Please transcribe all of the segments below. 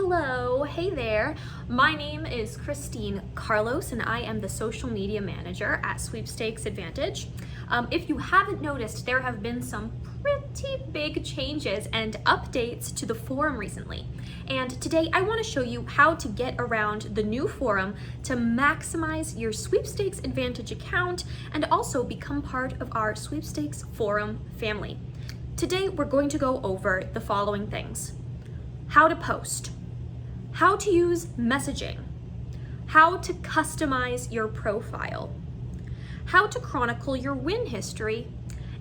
Hello, hey there. My name is Christine Carlos and I am the social media manager at Sweepstakes Advantage. If you haven't noticed, there have been some pretty big changes and updates to the forum recently. And today I want to show you how to get around the new forum to maximize your Sweepstakes Advantage account and also become part of our Sweepstakes forum family. Today we're going to go over the following things: how to post, how to use messaging, how to customize your profile, how to chronicle your win history,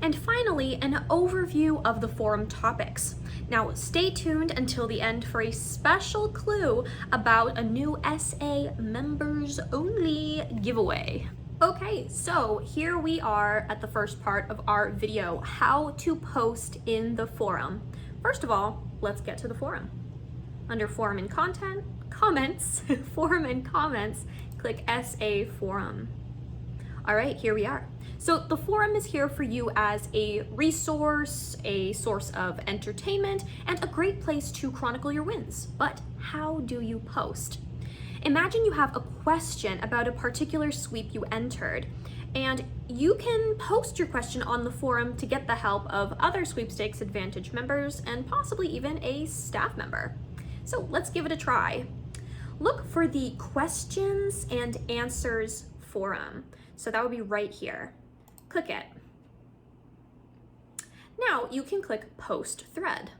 and finally, an overview of the forum topics. Now, stay tuned until the end for a special clue about a new SA members only giveaway. Okay, so here we are at the first part of our video, how to post in the forum. First of all, let's get to the forum. Under forum and content, comments, forum and comments, click SA forum. All right, here we are. So the forum is here for you as a resource, a source of entertainment, and a great place to chronicle your wins. But how do you post? Imagine you have a question about a particular sweep you entered, and you can post your question on the forum to get the help of other Sweepstakes Advantage members and possibly even a staff member. So let's give it a try. Look for the questions and answers forum. So that would be right here. Click it. Now you can click post thread.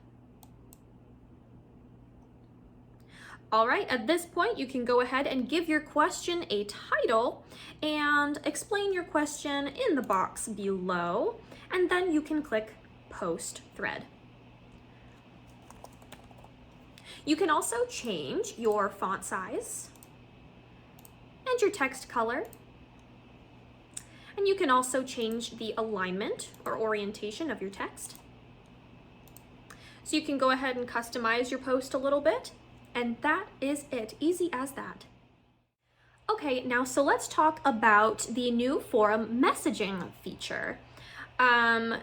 All right, at this point, you can go ahead and give your question a title and explain your question in the box below, and then you can click post thread. You can also change your font size and your text color. And you can also change the alignment or orientation of your text. So you can go ahead and customize your post a little bit, and that is it, easy as that. Okay, now so let's talk about the new forum messaging feature.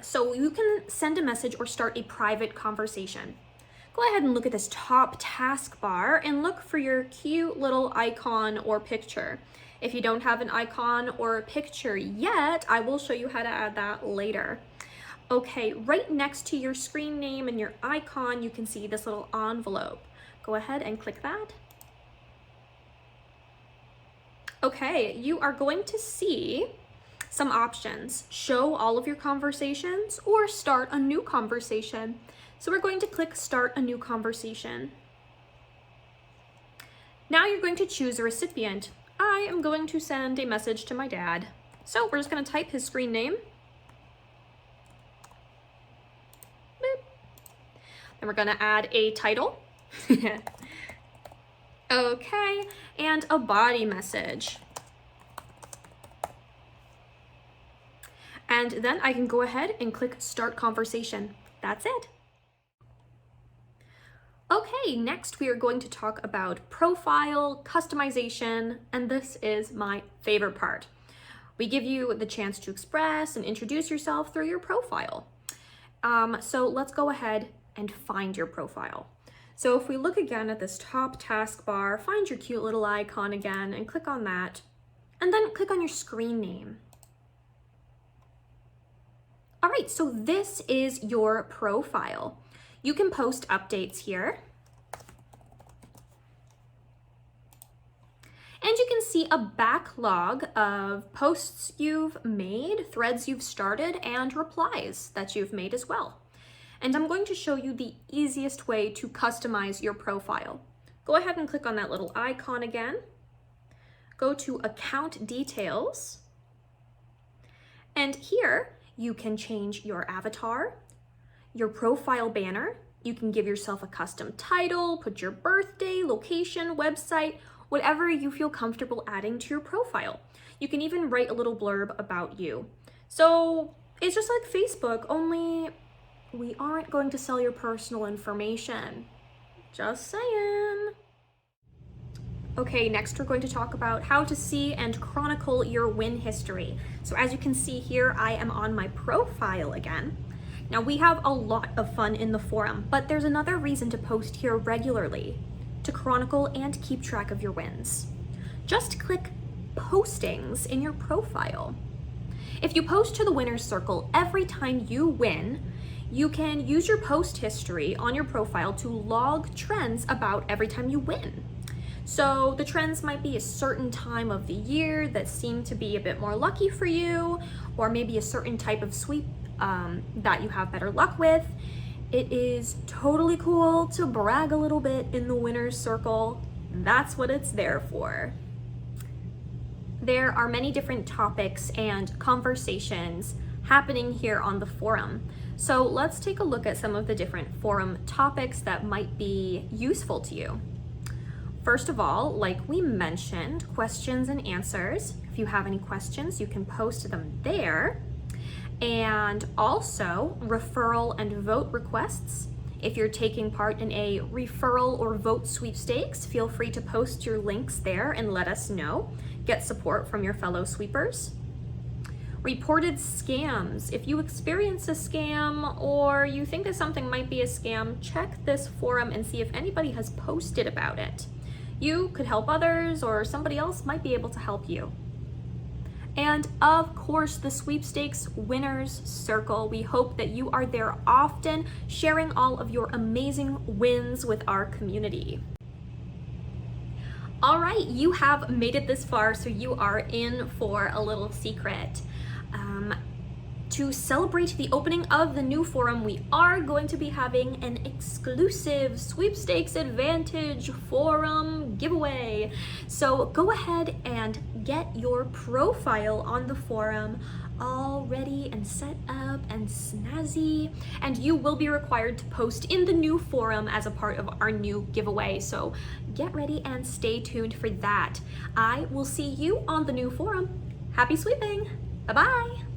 So you can send a message or start a private conversation. Go ahead and look at this top taskbar and look for your cute little icon or picture. If you don't have an icon or a picture yet, I will show you how to add that later. Okay, right next to your screen name and your icon, you can see this little envelope. Go ahead and click that. Okay, you are going to see some options. Show all of your conversations or start a new conversation. So we're going to click start a new conversation. Now you're going to choose a recipient. I am going to send a message to my dad. So we're just going to type his screen name. Boop. Then we're going to add a title. Okay, and a body message. And then I can go ahead and click start conversation. That's it. Okay, next we are going to talk about profile customization, and this is my favorite part. We give you the chance to express and introduce yourself through your profile. So let's go ahead and find your profile. So if we look again at this top taskbar, find your cute little icon again and click on that, and then click on your screen name. All right, so this is your profile. You can post updates here. And you can see a backlog of posts you've made, threads you've started, and replies that you've made as well. And I'm going to show you the easiest way to customize your profile. Go ahead and click on that little icon again. Go to account details. And here you can change your avatar, your profile banner. You can give yourself a custom title, put your birthday, location, website, whatever you feel comfortable adding to your profile. You can even write a little blurb about you. So it's just like Facebook, only we aren't going to sell your personal information. Just saying. Okay, next we're going to talk about how to see and chronicle your win history. So as you can see here, I am on my profile again. Now we have a lot of fun in the forum, but there's another reason to post here regularly. to chronicle and keep track of your wins. Just click Postings in your profile. If you post to the winner's circle every time you win, you can use your post history on your profile to log trends about every time you win. So the trends might be a certain time of the year that seem to be a bit more lucky for you, or maybe a certain type of sweep that you have better luck with. It is totally cool to brag a little bit in the winner's circle. That's what it's there for. There are many different topics and conversations happening here on the forum. So let's take a look at some of the different forum topics that might be useful to you. First of all, like we mentioned, questions and answers. If you have any questions, you can post them there. And also referral and vote requests. If you're taking part in a referral or vote sweepstakes, feel free to post your links there and let us know. Get support from your fellow sweepers. Reported scams. If you experience a scam or you think that something might be a scam, check this forum and see if anybody has posted about it. You could help others, or somebody else might be able to help you. And of course, the Sweepstakes Winners Circle. We hope that you are there often, sharing all of your amazing wins with our community. All right, you have made it this far, so you are in for a little secret. To celebrate the opening of the new forum, we are going to be having an exclusive Sweepstakes Advantage forum giveaway. So go ahead and get your profile on the forum all ready and set up and snazzy, and you will be required to post in the new forum as a part of our new giveaway. So get ready and stay tuned for that. I will see you on the new forum. Happy sweeping! Bye-bye!